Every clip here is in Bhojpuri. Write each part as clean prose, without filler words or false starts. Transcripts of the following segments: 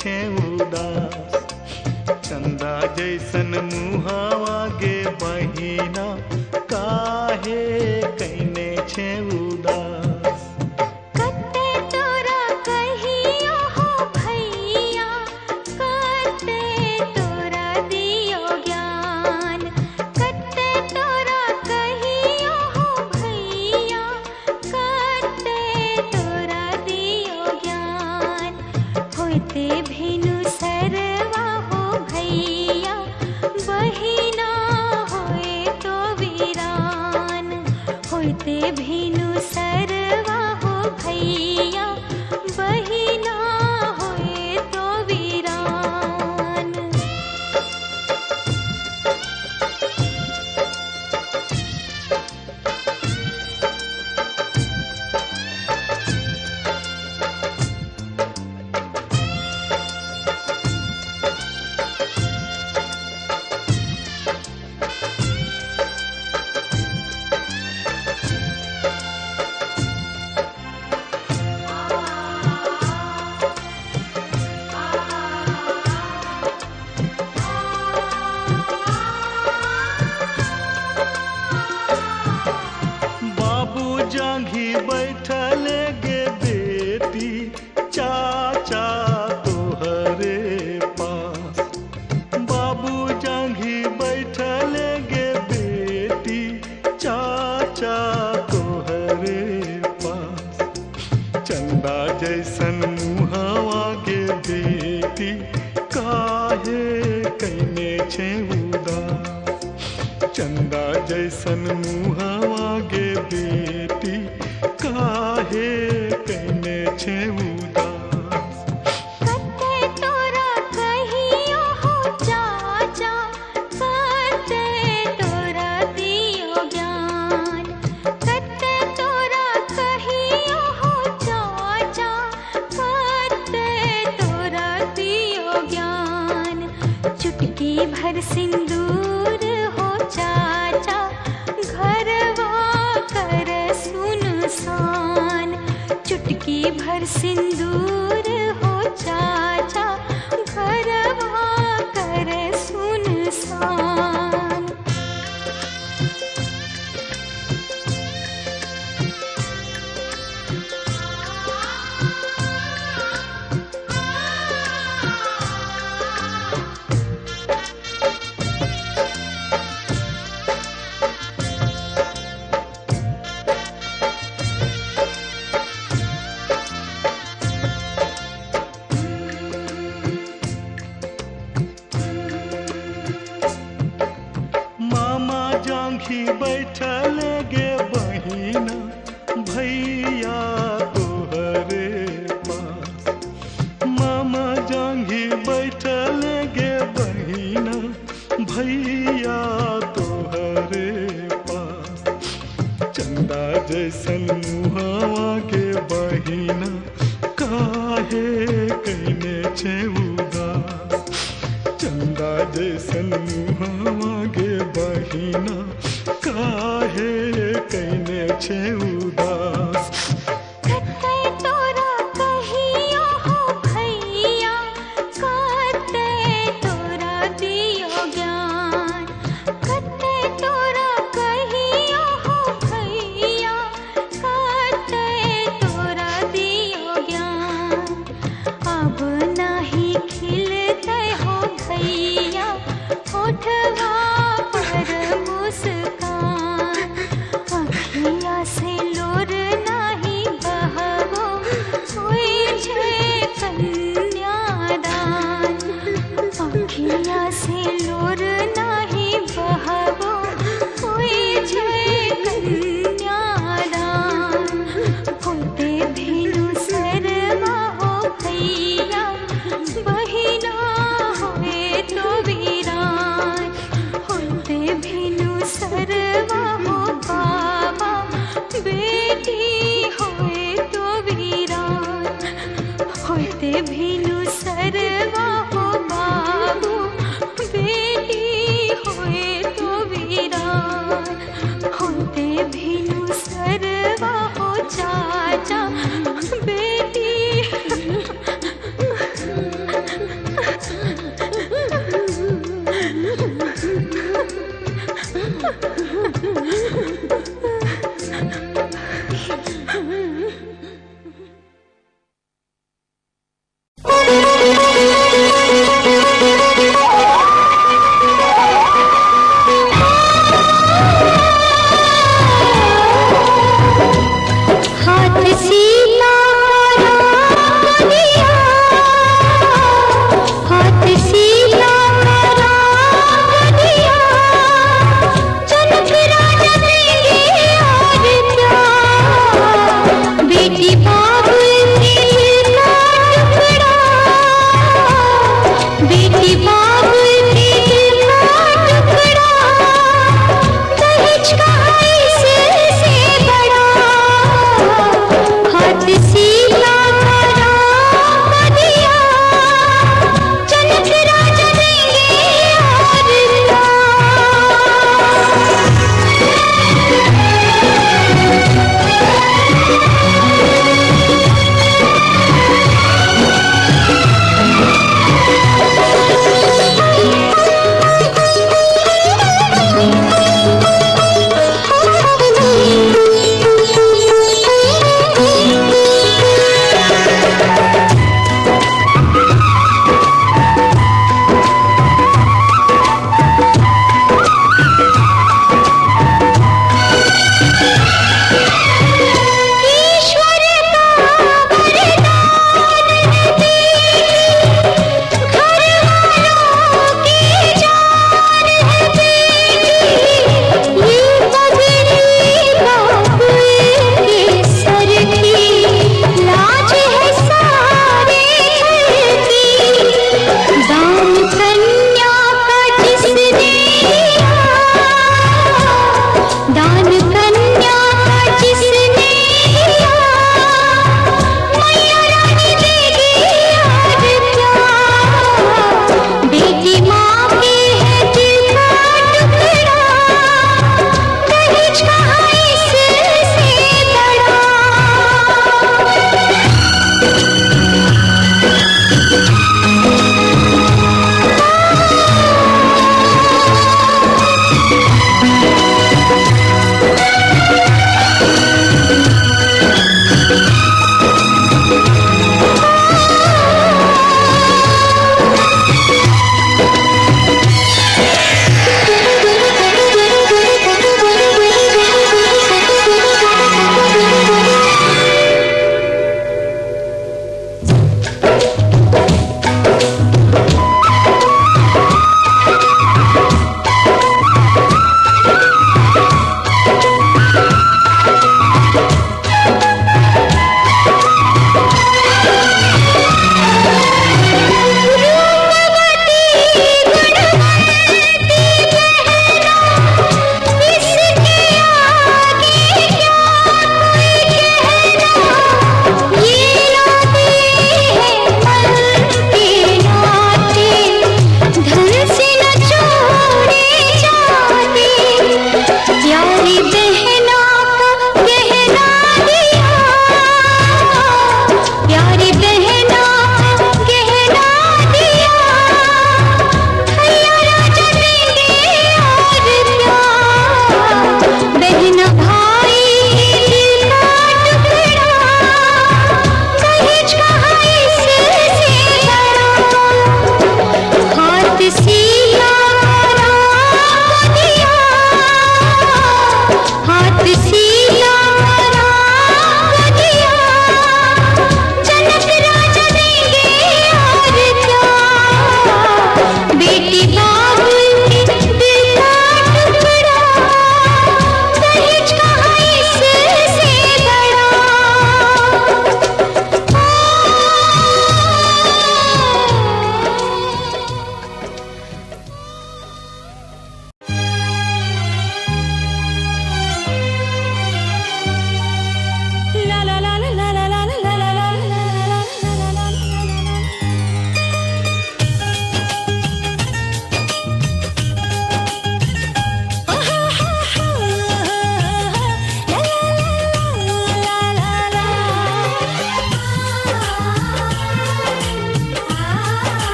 छे उदास। चंदा जैसन मुहावा गे बहिना, काहे कैने छे उदास। कते तोरा कहियो हो भैया, कते तोरा दियो ज्ञान। कते तोरा कहियो हो भैया, कते तोरा दियो ज्ञान। होते भेनु सरवा हो भैया, बहिना होए तो वीरान। होते भेनु सरवा हो भैया, बहिना होए तो वीरान। बाबू जांघी बैठल गे बेटी, चाचा तोहरे पास। बाबू जांघी बैठल गे बेटी, चाचा तोहरे पास। चंदा जैसन मुहावा गे बेटी, काहे कैने छे उदास। चंदा जैसन मुहावा गे बेटी, काहे कैने छे उदास। कते तोरा कहियो हो चाचा, कते तोरा दियो ज्ञान। कते तोरा कहियो हो चाचा, कते तोरा दियो ज्ञान। चुटकी भर सिंदूर हो चाचा, घरवा कर सुनसान। चुटकी भर सिंदूर हो चाचा, घरवा कर सुनसान। मामा जांघी बैठल गे बहिना, भैया तोहरे पास। मामा जांघी बैठल गे बहिना, भैया तोहरे पास। चंदा जैसन मुहावा गे बहिना, काहे कैने छे उदास। चंदा जैसन मुहावा गे बहिना, काहे कैने छे उदास। कते तोरा कहियो हो भैया, कते तोरा दियो ज्ञान। कते तोरा कहियो हो भैया, कते तोरा दियो ज्ञान। अब नाही खिलते हो भैया, होठवा पर मुस्कान। अखिया से लोर नाही बहबो, होई छे कन्यादान। अखिया से लोर नाही बहबो, होई छे कन्यादान। होते भेनु सरवा हो भैया, बहिना होए तो वीरान। होते भेनु सरवा हो बाबा, बेटी होए तो वीरान। होते भेनु सरवा हो बाबू, बेटी होए तो वीरान। होते भेनु सरवा हो चाचा, बेटी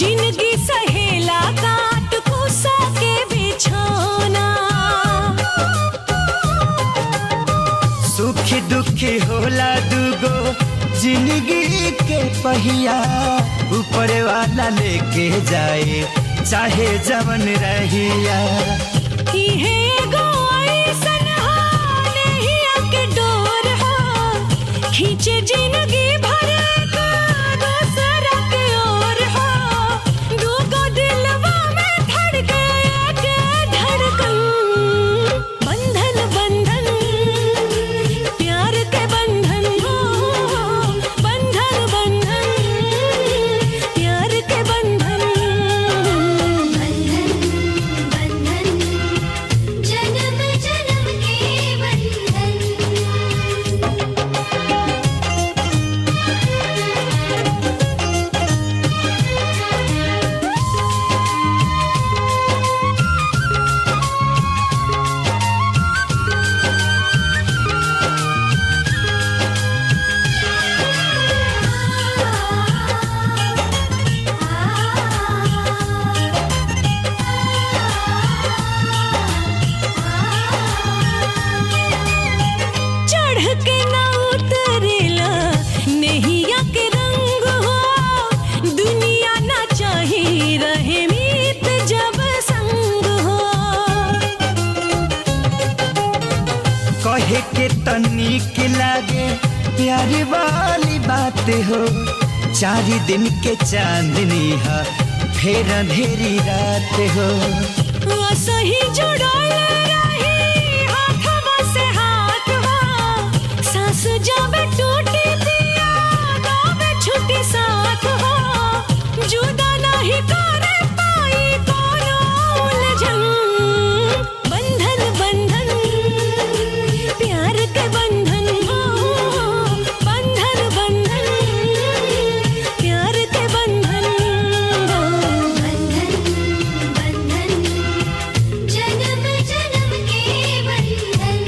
जिंदगी सहेला काट कुसा के बिछौना। सुखी दुखी होला दुगो जिंदगी के पहिया, ऊपर वाला लेके जाए चाहे जवन रहिया। इहे एगो ऐसन नहिया के डोर हो, खींचे जिंदगी भर का दूसरा के ओर हो। दूगो दिलवा में धड़के एक धड़कन, बंधन बंधन प्यार के बंधन हो। बंधन बंधन प्यार के बंधन। बंधन बंधन जन्म जन्म के बंधन। चढ़ के ना उतरेला नैया के रंग हो, दुनिया ना चाही रहे मीत जब संग हो। कहे के तनिक लागे प्यारी वाली बात हो, 4 दिन के चांदनी है फिर अंधेरी रात हो। सही जुड़ल रही हाथवा से हाथ हो, सांस जब टूटी दिया तब छूटी साथ हो। जुदा नहीं करे पाई कोनो उलझन, बंधन बंधन प्यार के बंधन हो। बंधन बंधन प्यार के बंधन। बंधन बंधन जन्म जन्म के बंधन।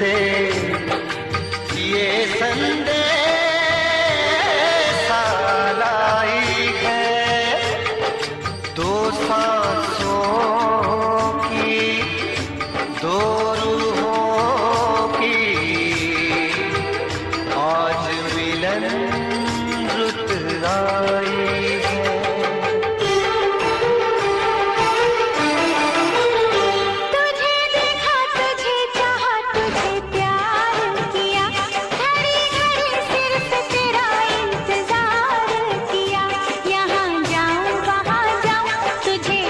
से ये संदेशा लाई है, दो सांसों की, दो रूहों की आज मिलन रुत आई है। तुझे देखा, तुझे चाहा, तुझे प्यार किया, घड़ी घड़ी सिर्फ तेरा इंतजार किया। यहाँ जाऊँ वहाँ जाऊँ, तुझे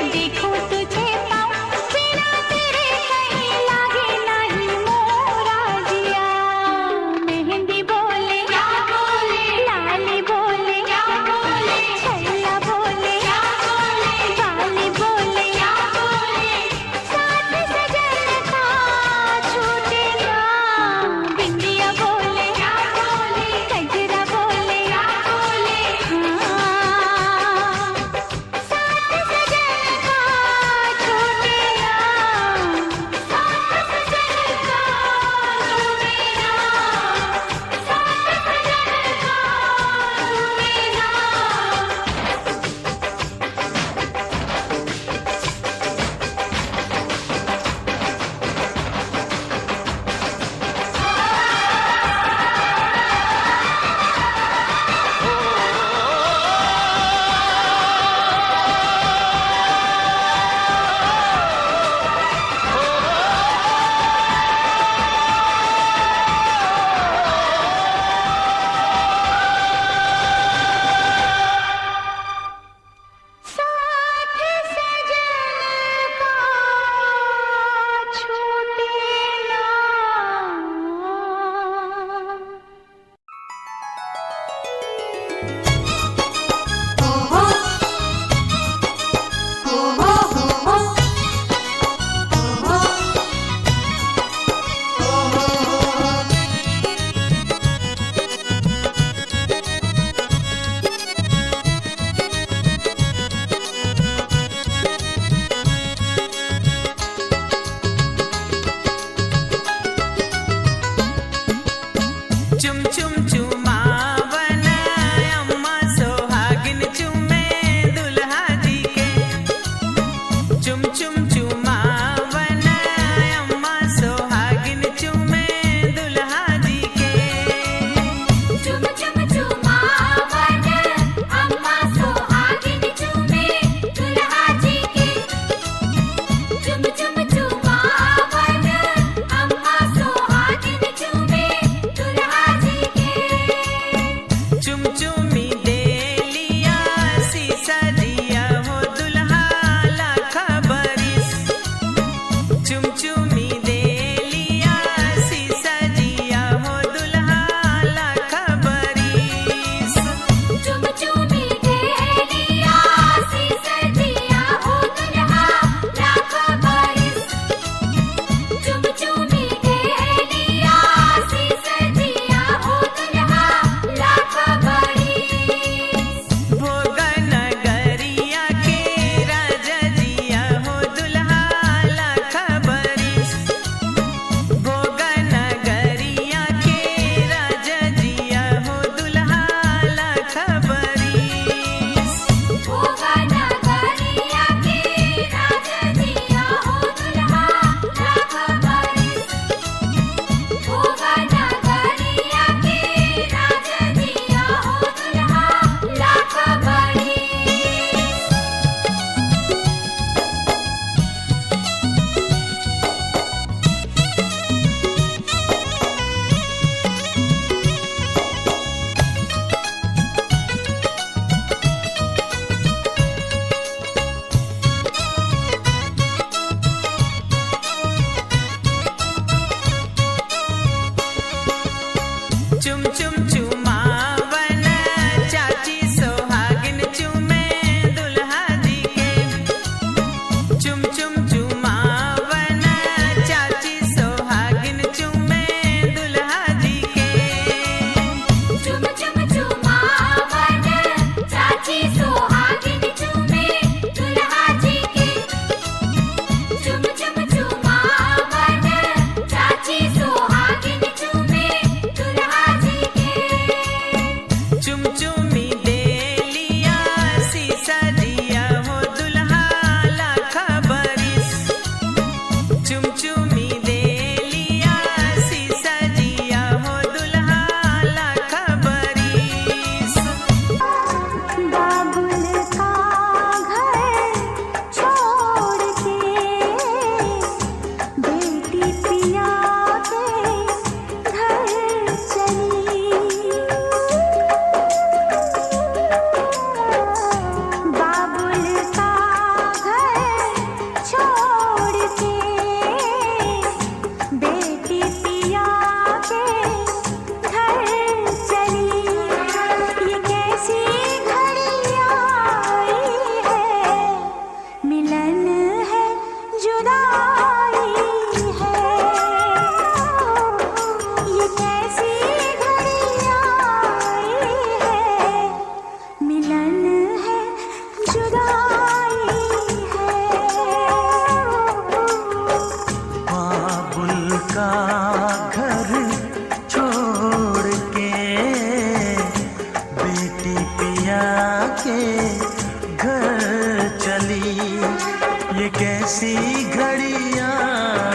ऐसी घड़ियां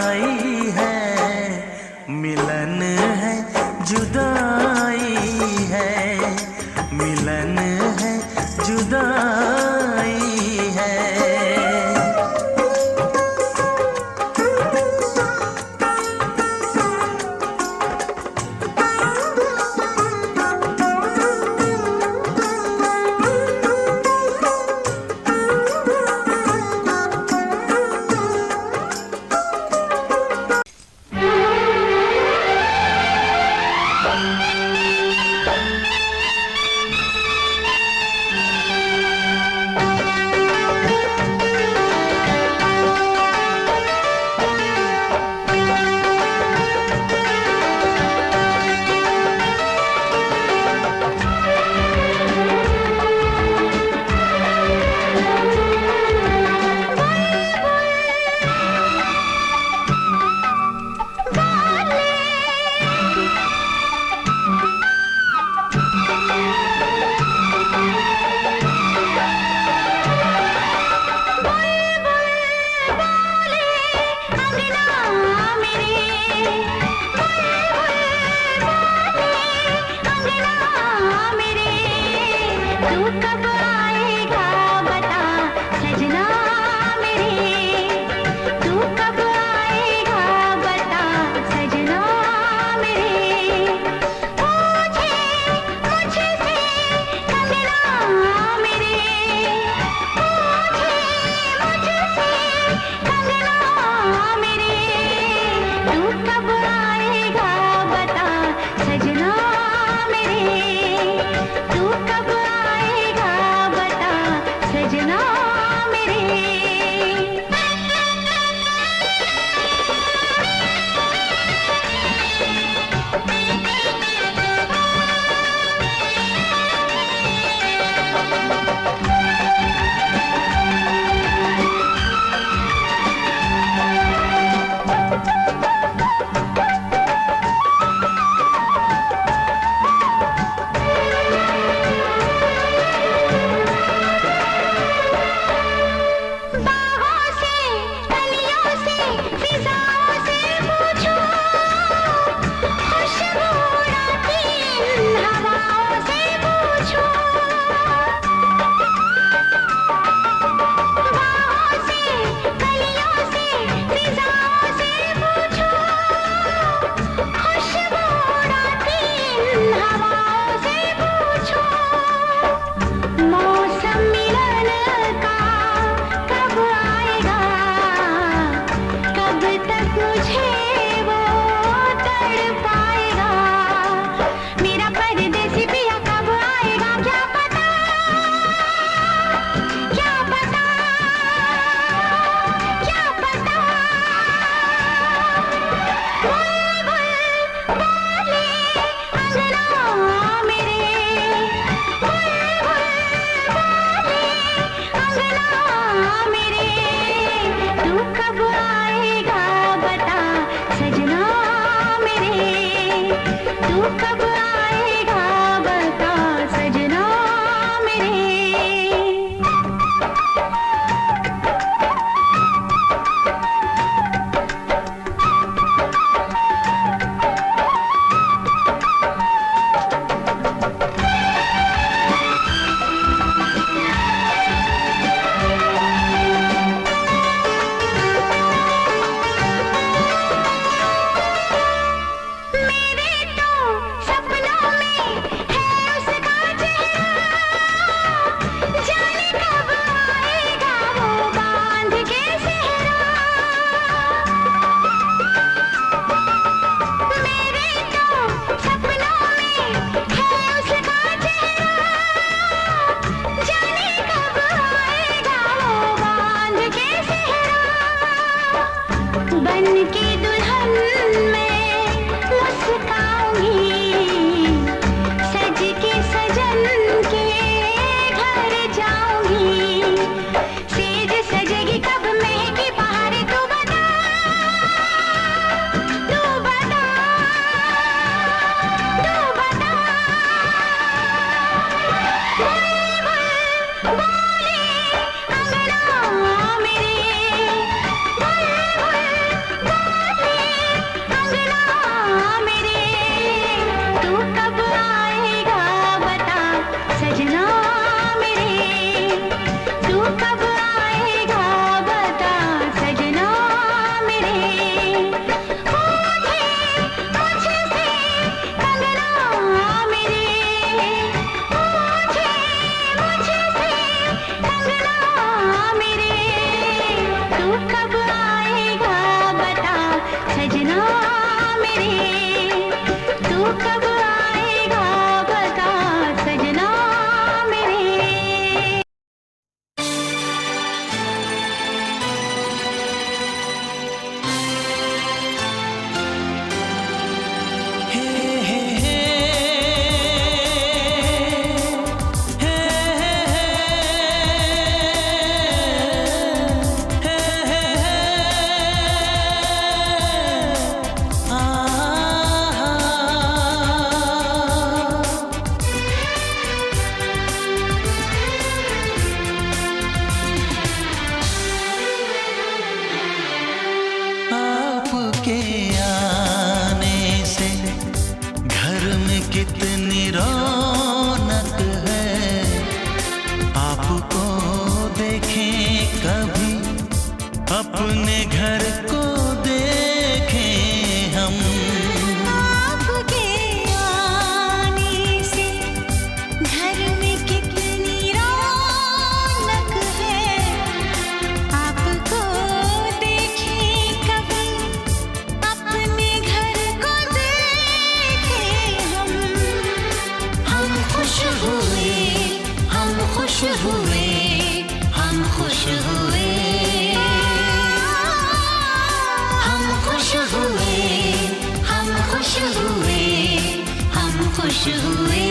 आई है, मिलन है जुदाई है, मिलन है जुदाई है। देखें कभी, अपने घर को देखें हम। आपके आने से घर में कितनी रौनक है, आपको देखें कभी, अपने घर को देखें हम। हम खुश हुए, हम खुश हुए, हम खुश हुए, हम खुश हुए, हम खुश हुए, हम खुश हुए।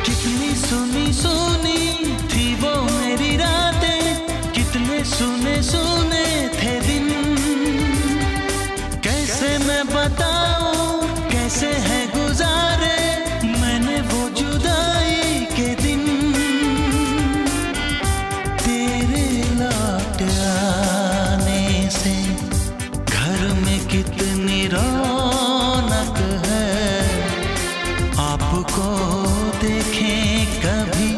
कितनी सुनी सुनी थी वो मेरी रातें, कितने सुने सुने थे दिन। कैसे मैं बताऊं कैसे है गुजारे मैंने वो जुदाई के दिन। तेरे लौट आने से घर में कितनी रौनक है, आपको देखें कभी,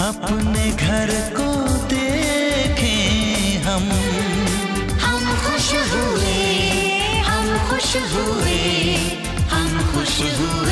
अपने घर को देखें हम। हम खुश हुए, हम खुश हुए, हम खुश हुए।